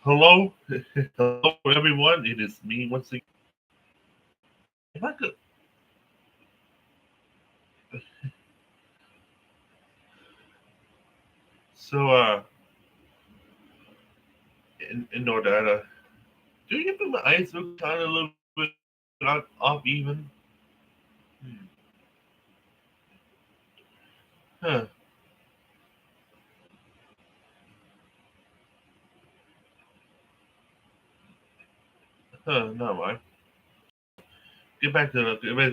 Hello, hello everyone. It is me once again. If I could, so in order, do you think my eyes look kind of a little bit off even? Hmm. Huh. Huh. No mind. Let's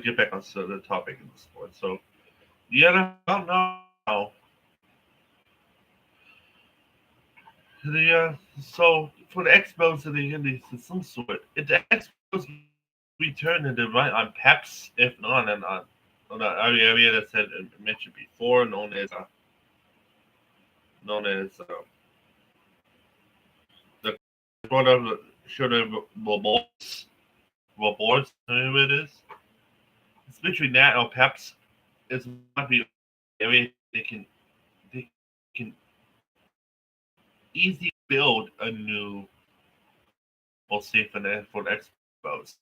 get back on the topic in this one. So the NFL now, so for the Expos to the Indies of some sort, if the Expos return to the right on Peps, if not on the area that said mentioned before, known as the sort of should have rewards, whatever it is. It's between that or Peps. It's might be area they can easily build a new we'll see for the Expos.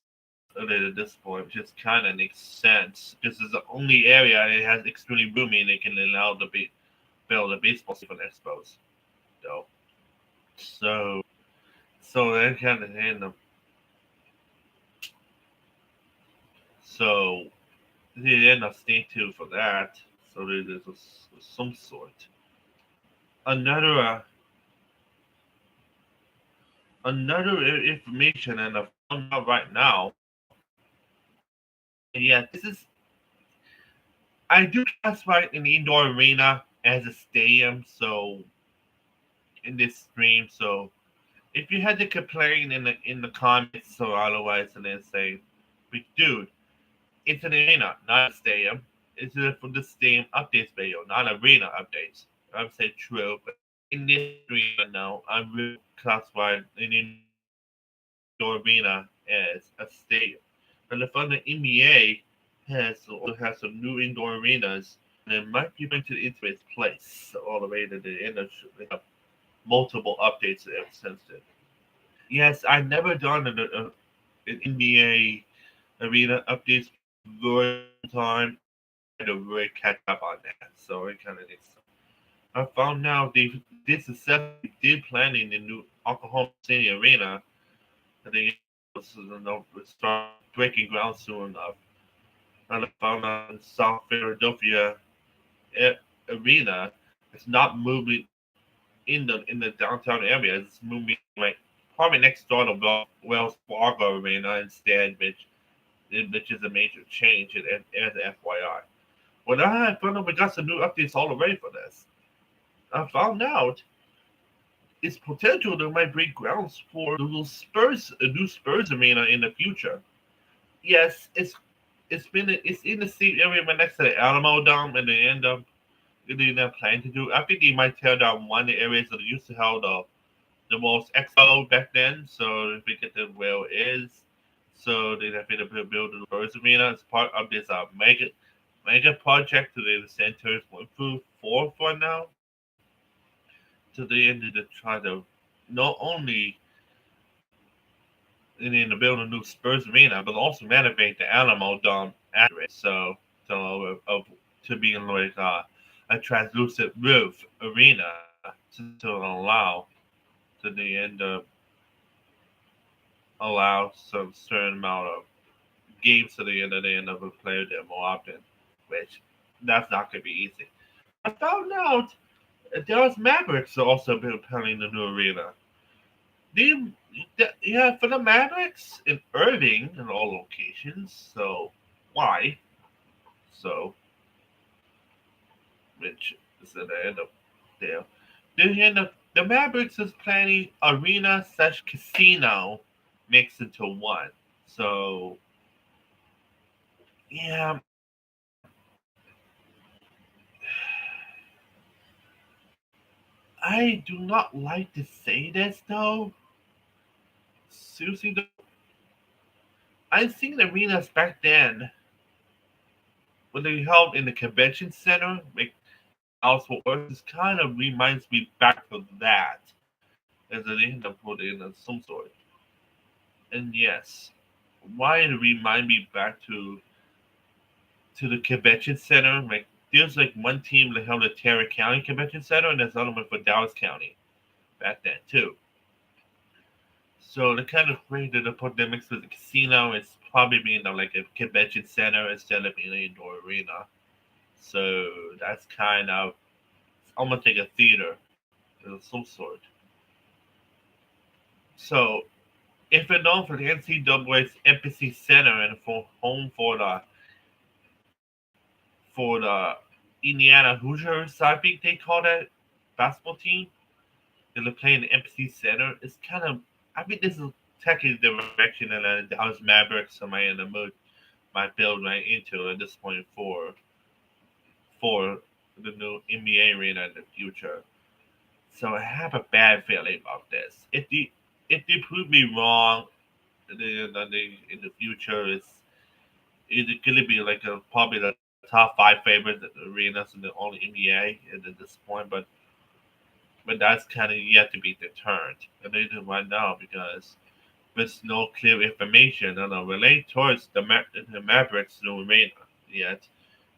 At this point, which just kind of makes sense. This is the only area it has extremely roomy and they can allow build a baseball stadium for the Expos, though. So, so that kind of end up. So they end up staying tuned for that. So there's some sort. Another information and I found out right now. Yeah, this is I do classify an indoor arena as a stadium. So in this stream, so if you had to complain in the comments or otherwise, and then say, "But dude, it's an arena, not a stadium. It's for the stadium updates video, not arena updates." I would say true, but in this arena now, I will classify an indoor arena as a stadium. And the fun the NBA has some new indoor arenas, and it might be going into its place all the way to the end of multiple updates since then. Yes, I've never done an NBA arena updates very time. I had to really catch up on that, so it kind of needs. I found out they did successfully did plan in the new Oklahoma City arena. I think it start breaking ground soon enough. And I found out in South Philadelphia arena, it's not moving in the downtown area. It's moving like probably next door to Wells Fargo Arena instead, which is a major change as FYI. When I found out we got some new updates all the way for this, I found out its potential that might break grounds for a new Spurs arena in the future. Yes, it's in the same area right next to the Alamo Dome, and they end up they not plan to do. I think they might tear down one of the areas that used to hold the most expo back then. So if we get to where it is, so they have to build the Spurs arena as part of this mega project to the centers went through for now. To the end to try to not only to build a new Spurs arena, but also renovate the Alamo Dome after it. So to be like a translucent roof arena to allow to the end of allow some certain amount of games to the end of a player there more often, which that's not going to be easy. I found out Dallas Mavericks are also been planning the new arena. The, yeah, for the Mavericks in Irving in all locations. So why? So which is at the end of there. The Mavericks is planning arena slash casino mixed into one. So yeah, I do not like to say this though. Seriously though, I've seen arenas back then when they held in the convention center, like House for Earth. This kind of reminds me back of that. as an end up put in some sort. And yes, why it remind me back to the convention center? Like there's like one team that held the Tarrant County Convention Center, and there's another one for Dallas County back then too. So the kind of created the put them mixed with the casino. It's probably being like a convention center instead of being an indoor arena. So that's kind of almost like a theater of some sort. So if it's known for the NCAA's Embassy Center and for home for the Indiana Hoosiers, I think they call that basketball team. They play in the Embassy Center. It's kind of I think this is technically the direction that the Dallas Mavericks am in the mood might build right into at this point for the new NBA arena in the future. So I have a bad feeling about this. If they prove me wrong, in the future, it's going to be like probably the top five favorites at the arenas in the only NBA at this point. But that's kind of yet to be determined. And they do right now because there's no clear information on relate towards the Mavericks new arena yet.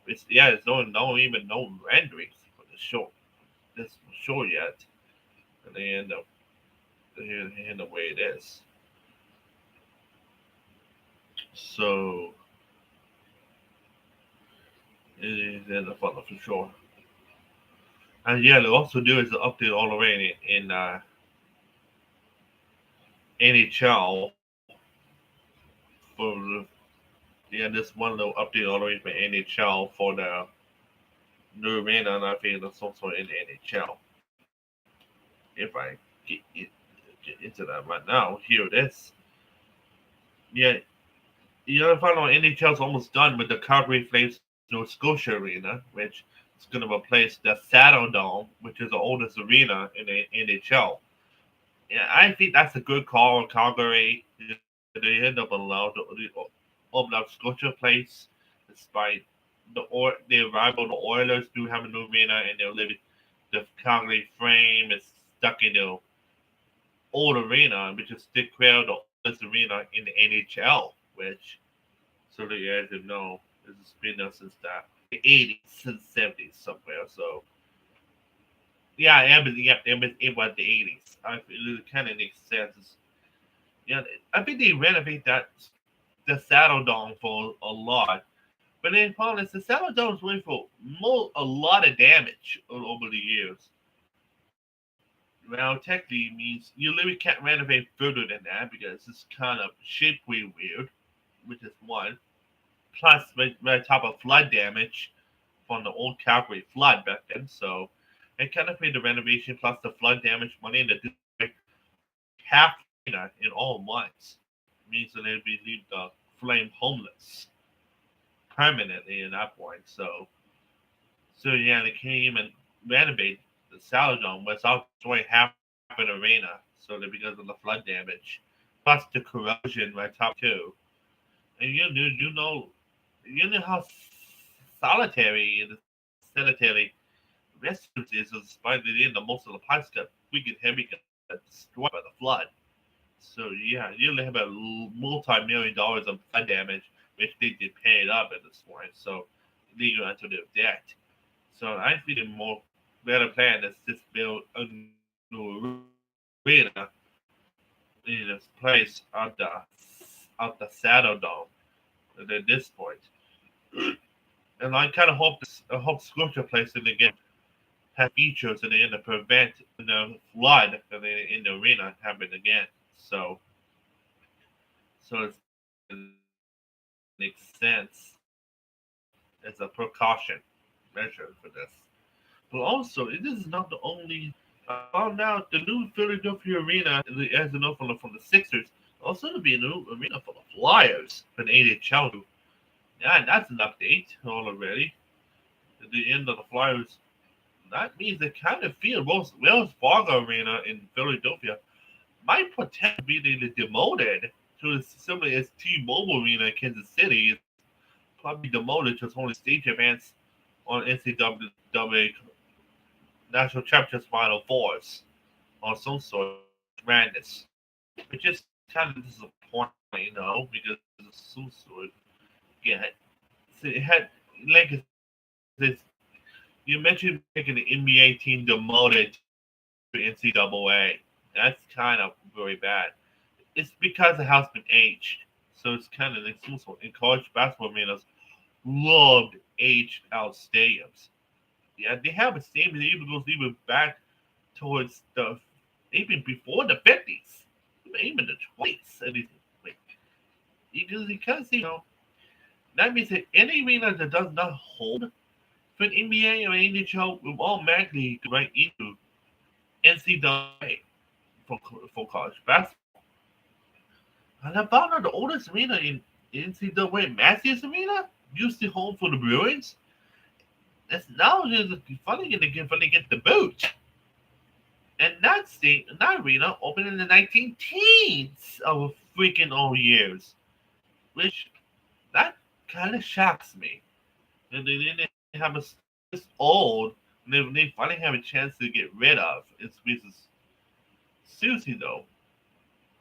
There's even no renderings for the show. This show yet, and they end up the way it is. So it is in the fun for sure. And yeah, they also do is update all the way in NHL for this one little update all the way for NHL for the new arena, and I think it's also in NHL. If I get, get into that right now, here it is. Yeah, the final NHL's almost done with the Calgary Flames Nova Scotia Arena, which is going to replace the Saddle Dome, which is the oldest arena in the NHL. Yeah, I think that's a good call on Calgary. They end up allowed to open up Scotia Place, despite the arrival of the Oilers do have a new arena, and they're living the Calgary Frame is stuck in the old arena, which is still the oldest arena in the NHL, which so that you guys know it's been there since the 80s, since 70s somewhere. So yeah, it was the 80s. It kind of makes sense. Yeah, I think they renovate the Saddle Dome for a lot. But then, Paul, the Saddle Dome's went for a lot of damage over the years. Well, technically means you literally can't renovate further than that because it's kind of shapely weird, which is one. Plus, right on top of flood damage from the old Calgary flood back then, so it kind of made the renovation plus the flood damage money to do like half in all months. Means that they'd be leave the flame homeless permanently in that point. So yeah, they came and renovate the Salad Dome without destroying half an arena. So that because of the flood damage, plus the corrosion right top too. And you know how solitary and sanitary restrooms is, despite the end of most of the pipes got freaking heavy, got destroyed by the flood. So yeah, you have a multi-million dollars of flood damage, which they did pay it up at this point. So they go into their debt. So I think the more better plan is just build a new arena in this place of the Saddle Dome at this point. And I kind of I hope Sculpture Place in again have features in the end to prevent the flood in the arena happen again. So it makes sense as a precaution measure for this. But also, this is not the only. Found out the new Philadelphia arena, as you know from the Sixers, also to be a new arena for the Flyers for the AHL. Yeah, that's an update already. At the end of the Flyers, that means the kind of feel Wells Fargo Arena in Philadelphia might potentially be demoted to similar as T-Mobile Arena in Kansas City. It's probably demoted to only stage events on NCAA National Championships Final Fours or some sort. Randis, which is kind of disappointing, because it's so sort. Yeah, so it had like I said, you mentioned making the NBA team demoted to NCAA. That's kind of very bad. It's because the house been aged, so it's kind of like so. In college basketball, man, loved aged out stadiums. Yeah, they have a stadium that even goes even back towards the even before the 50s, even the 20s. And it's like, because that means that any arena that does not hold for an NBA or NHL will automatically go right into NCAA for college basketball. And I found out the oldest arena in NCAA, Matthews Arena, used to hold for the Bruins. That's now just finally get the boot. And that arena opened in the 19 teens of freaking all years, which that kind of shocks me. And they didn't have a this old, and they finally have a chance to get rid of. It's seriously though.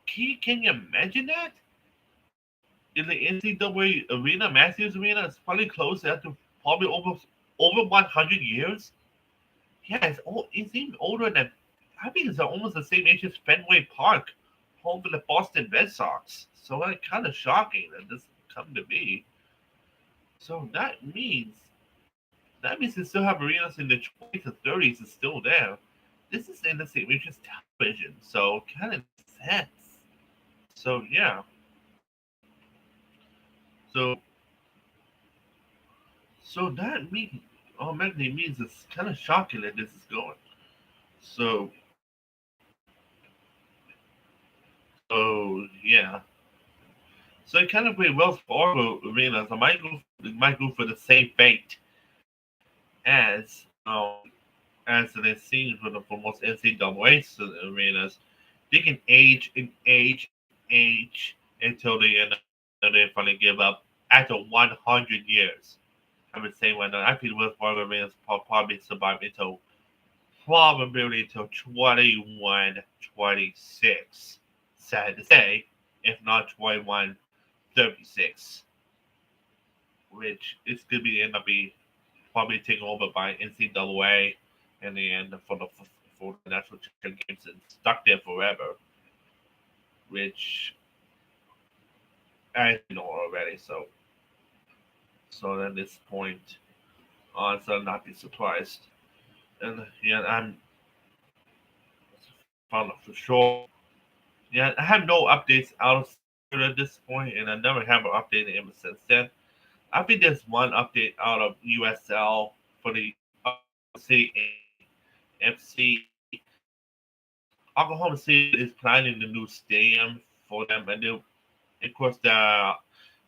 Can you imagine that? In the NCAA arena, Matthews Arena is probably closed after probably over 100 years. Yeah, it's old. It seems older than. I think it's almost the same age as Fenway Park, home for the Boston Red Sox. So it's kind of shocking that this come to be. So that means they still have arenas in the 20s and 30s is still there. This is in the same age as television, so kind of makes sense. So yeah, so so that means automatically means it's kind of shocking that this is going. So yeah. So it kind of with Wells Fargo arenas, I might go for the same fate as as it is seen for most NCAA arenas. They can age and age and age until the end of they finally give up after 100 years. I would say when I think Wells Fargo arenas probably survive until probably until 21, 26. Sad to say, if not 21, 36, which is going to be end up being probably taken over by NCAA and then for the national championship games and stuck there forever, which I know already. So at this point, so I'll not be surprised. And yeah, I'm found out for sure. Yeah, I have no updates out at this point, and I never have an update ever since then. I think there's one update out of USL for the City FC. Oklahoma City is planning the new stadium for them, and of course the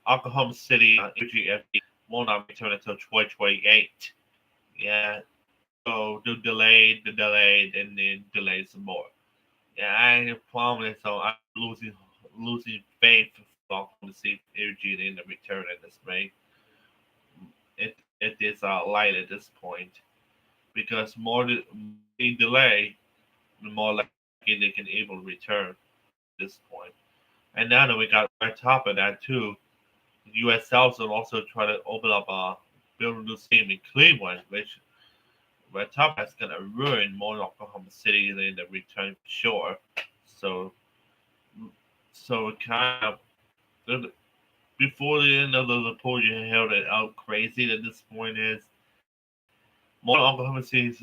Oklahoma City AGFC will not return until 2028. Yeah, so the delayed, and then delayed some more. Yeah, I have promised, so I'm losing faith for Oklahoma City AG in the return at this rate. It is light at this point because they delay, the more likely they can able to return at this point. And now that we got on top of that too, USL will also try to open up build a new stadium in Cleveland, which Red Top that's gonna ruin more Oklahoma City than the return for sure. So it kind of before the end of the report you held it out crazy at this point is more Oklahoma City's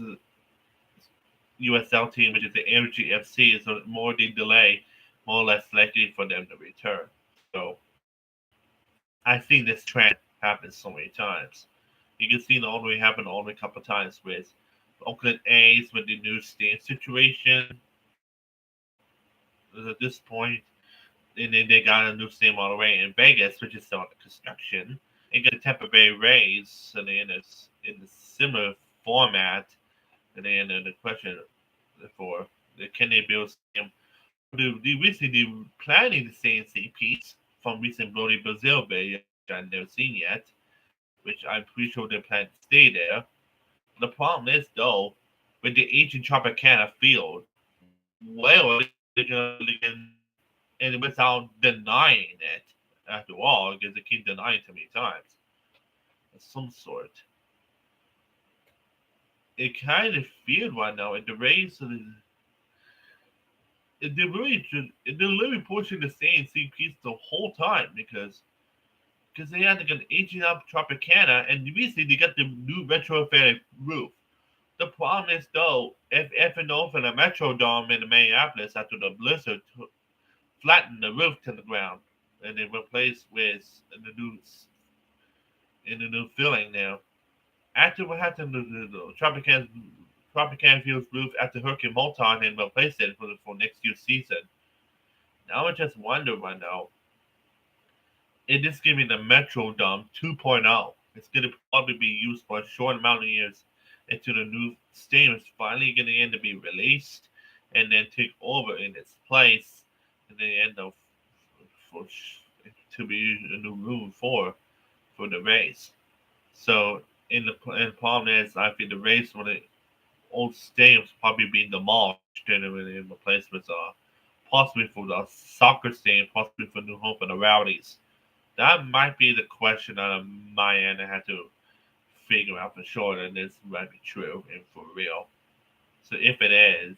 USL team, which is the Energy FC, is more they delay, more or less likely for them to return. So I think this trend happens so many times. You can see it all the way happen all the couple times with Oakland A's with the new stadium situation at this point. And then they got a new stadium all the way in Vegas, which is still under construction. And got the Tampa Bay Rays, and then it's in a similar format. And then the question for the can they build stadium? They recently planning the same piece from recent Brody Brazil Bay, which I've never seen yet, which I'm pretty sure they plan to stay there. The problem is though, with the ancient Tropicana field, well, they're gonna again, and without denying it. After all, because they keep denying it too many times, of some sort. It kind of feels right now, and the Rays, they're literally pushing the same piece the whole time because they had to get aging up Tropicana, and recently they got the new retrofitted roof. The problem is though, if and over the Metrodome in Minneapolis after the blizzard flattened the roof to the ground, and they replaced with the new filling now. After what happened to the Tropicana Field's roof after Hurricane Milton and replaced it for next year's season. Now I just wonder right now, it is giving the Metrodome 2.0. It's going to probably be used for a short amount of years until the new stadium is finally going to end to be released and then take over in its place and then end up for, to be a new room for the race. So in the problem is I think the race for the old stadiums probably being demolished and then replaced with possibly for the soccer stadium, possibly for new home for the Rowdies. That might be the question on my end. I had to figure out for sure that this might be true and for real. So if it is,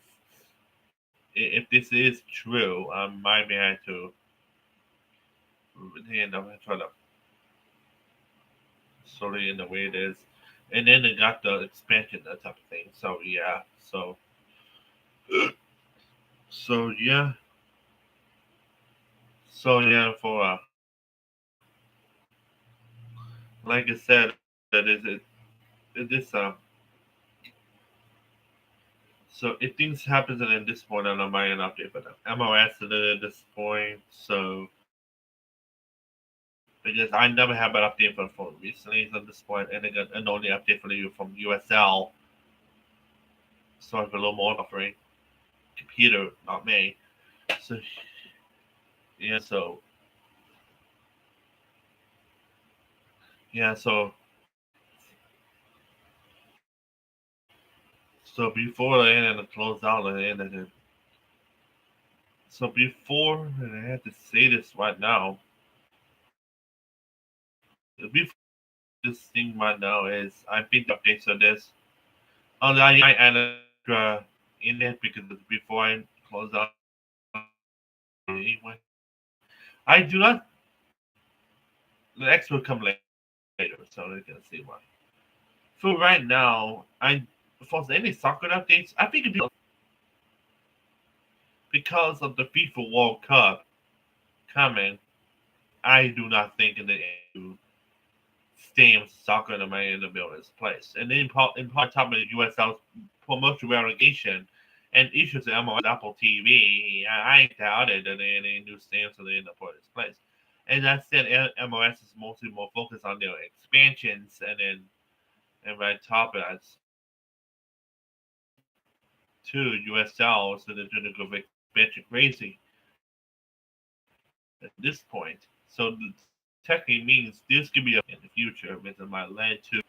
if this is true, I might be had to end up trying to sort of in the way it is. And then they got the expansion, that type of thing. So yeah, so yeah, so yeah. For like I said, that is it is So if things happens at this point, I might an update for them. MOS at this point, so because I never have an update for the phone recently at this point, and I got an only update for you from USL, so I have a little more offering. Computer, not me. So yeah, yeah, so before I end and close out, I ended. So before, and I have to say this right now, before this thing right now is I think the updates on this. Oh, I add extra in it because before I close out anyway. I do not. The X will come later, so we're gonna see why. For right now, I for any soccer updates, I think because of the FIFA World Cup coming, I do not think in the stadium soccer in the building is placed. And then in part top of the USL's promotion relegation and issues of MLS Apple TV, I doubt it that any new stadiums will end up in its place. And that said, MLS is mostly more focused on their expansions and right top of that to USL, so they're doing a go expansion crazy at this point. So technically means this could be in the future, which might lead to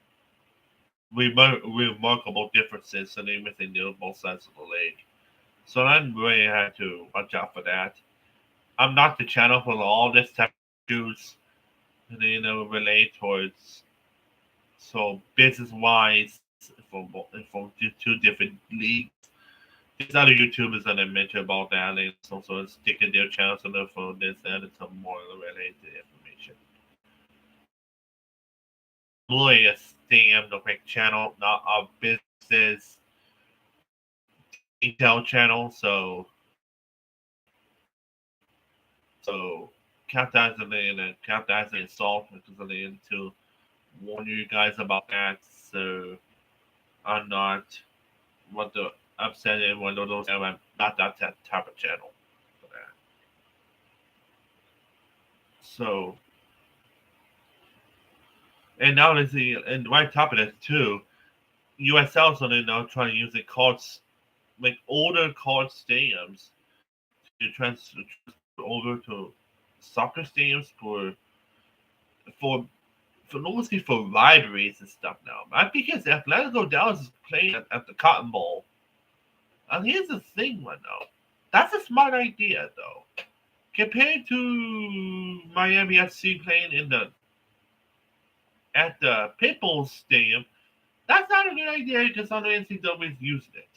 remarkable differences within both sides of the league. So I'm really had to watch out for that. I'm not the channel for all this type of issues, relate towards so business wise from two different leagues. These other YouTubers that I mentioned about that, they also sticking their channels on their phone. This and some more related information. Really a STEM the quick channel, not a business detail channel. So Captain and Captain and Salt because of the to warn you guys about that. So I'm not what the upset in one of those. I'm not that type of channel for that. So and now there's the and right top of that too. USL so they're now trying to use the cards like older card stadiums to transfer over to soccer stadiums for for mostly for libraries and stuff now. I because Atletico Dallas is playing at the Cotton Bowl. And here's the thing right now. That's a smart idea, though. Compared to Miami FC playing in the at the Pitbull Stadium, that's not a good idea because other NCAA is using it.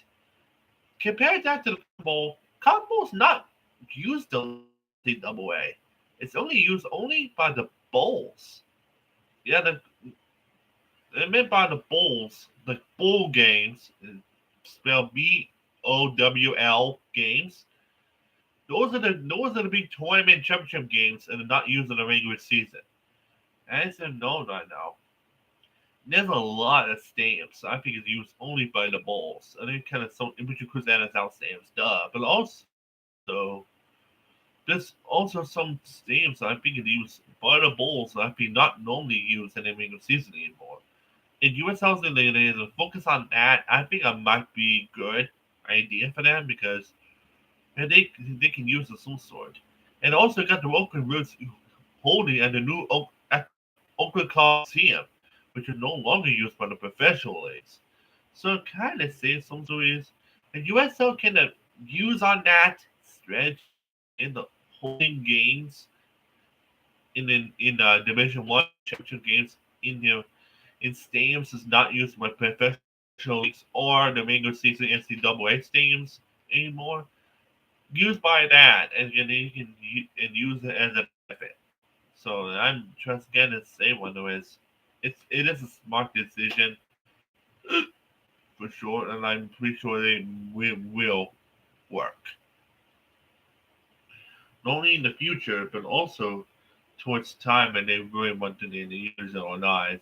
Compare that to the Bowl. Cotton Bowl's not used the NCAA. It's only used only by the bowls. Yeah, they meant by the bowls, the bowl games, spelled BOWL games. Those are the big tournament championship games, and they're not used in the regular season. As you know right now, there's a lot of stadiums. I think it's used only by the bowls. I think kind of some which includes NFL stadiums, duh. But also there's also some stadiums I think it's used by the bowls that I think not normally used in the regular season anymore. In US housing they focus on that, I think it might be good idea for them because they can use of some sort. And also got the Oakland Roots holding at the new at Oakland Coliseum, which is no longer used by the professional leagues. So it kind of saves some stories. And USL can use on that strategy in the holding games in Division One championship games in stadiums is not used by professional leagues or the regular season NCAA stadiums anymore. Used by that, and you can use it as a benefit. So I'm just again to say one though is it is a smart decision for sure, and I'm pretty sure they will work not only in the future but also towards time when they really want to use it or not.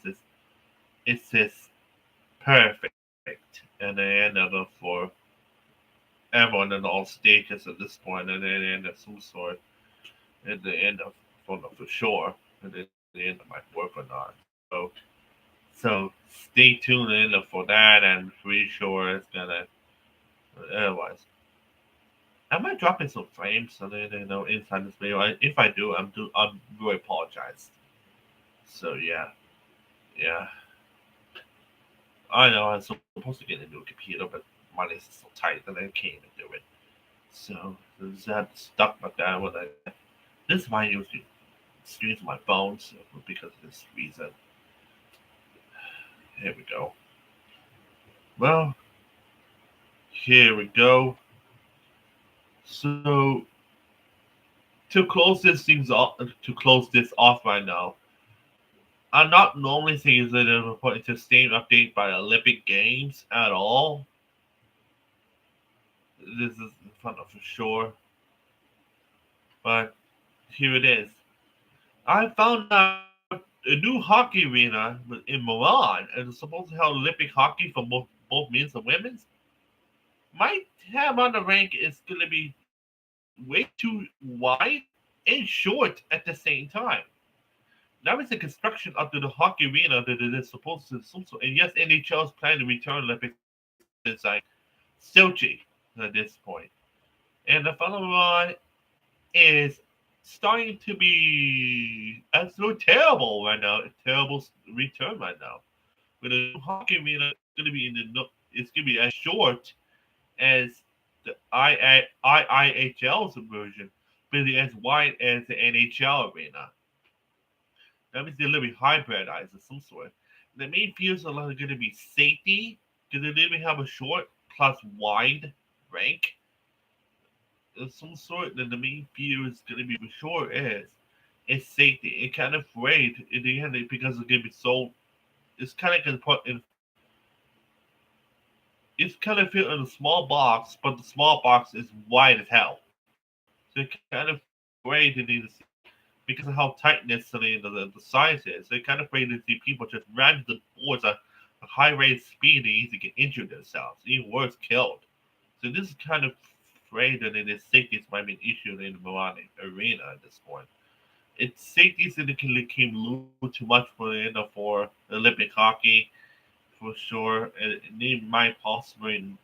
It's just perfect and the end of it for everyone in all stages at this point, and then end of some sort at the end of for sure, at the end of my work or not. So so stay tuned in for that. I'm pretty sure it's gonna. Otherwise, am I dropping some frames so they know inside this video? If I do, I'm really apologize. So yeah, yeah. I know I'm supposed to get a new computer, but mine is so tight that I can't even do it. So that stuck like that when I this is my usually streams my phone, so because of this reason. Here we go. Well, here we go. So to close this off right now, I'm not normally saying that it report into same update by Olympic Games at all. This is for sure, but here it is. I found out a new hockey arena in Milan and it's supposed to have Olympic hockey for both men's and women's. My tab on the rank is going to be way too wide and short at the same time. Now it's the construction of the hockey arena that it is supposed to also. And yes, NHL is planning to return Olympics since like Sochi at this point. And the following one is starting to be absolutely terrible right now. A terrible return right now. With a new hockey arena, it's going to be it's going to be as short as the IIHL's version, but as wide as the NHL arena. That means they're literally hybridized of some sort. The main features are going to be safety, because they literally have a short plus wide rank of some sort. Then the main feature is going to be for sure is safety. It kind of afraid in the end because it's going to be so. It's kind of going to put in. It's kind of fit in a small box, but the small box is wide as hell. So it kind of afraid to need to see because of how tight necessarily the size is. They're kind of afraid to see people just run the boards at a high rate of speed and easily get injured themselves, even worse, killed. So this is kind of afraid that it is safety might be an issue in the Milan arena at this point. It's safety significantly came a little too much for Olympic hockey for sure. And they might possibly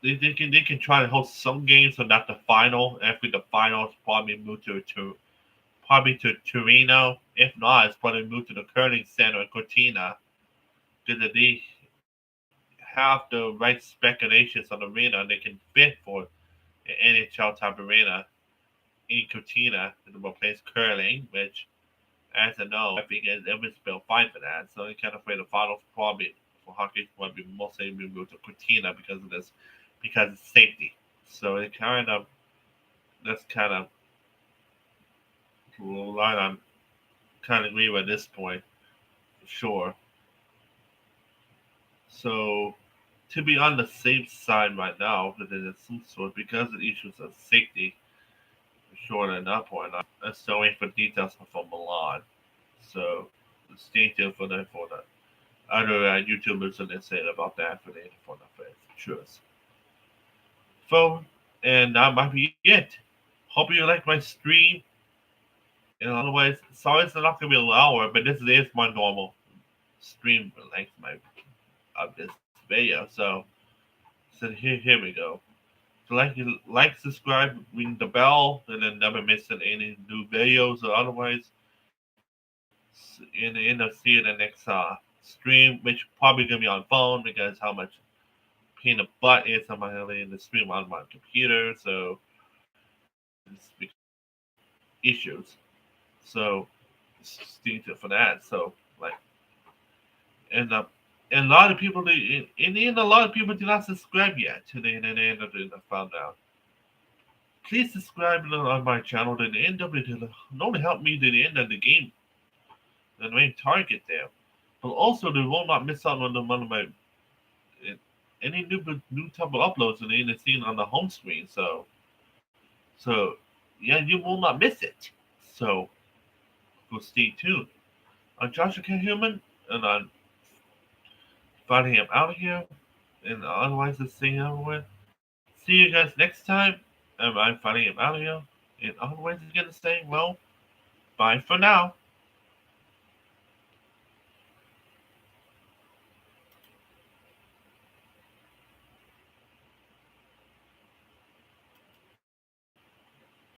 they can try to host some games, but not the final. After the finals, probably move to Torino. If not, it's probably moved to the curling center in Cortina because they have the right speculations on the arena and they can fit for NHL type arena in Cortina to replace curling, which, as I know, I think everyone's been fine for that. So I'm kind of afraid the finals probably for hockey will be mostly moved to Cortina because of this, because of safety. So it kind of that's kind of line I'm kind of agree with at this point, for sure. So to be on the safe side right now, but then some sort because of the issues of safety, sure enough point. I'm still waiting for details from Milan. So stay tuned for the other YouTubers and they say about that for the futures. So and that might be it. Hope you like my stream. And otherwise, sorry it's not gonna be an hour, but this is my normal stream length my of this video. So here we go. So subscribe, ring the bell, and then never miss any new videos or otherwise. And I'll see you in the next stream, which probably gonna be on phone because how much pain in the butt is on my in the stream on my computer. So it's issues. So stay tuned for that. So like and and a lot of people and a lot of people do not subscribe yet to the end of the found out. Please subscribe on my channel to the end of it to not only help me to the end of the game the main target there. But also they will not miss out on one of my any new type of uploads and they seen on the home screen. So yeah, you will not miss it. So go stay tuned. I'm Joshua K. Human and I'm finding him out of here and otherwise this thing everyone. See you guys next time. I'm finding him out of here. And otherwise he's gonna say, well, bye for now.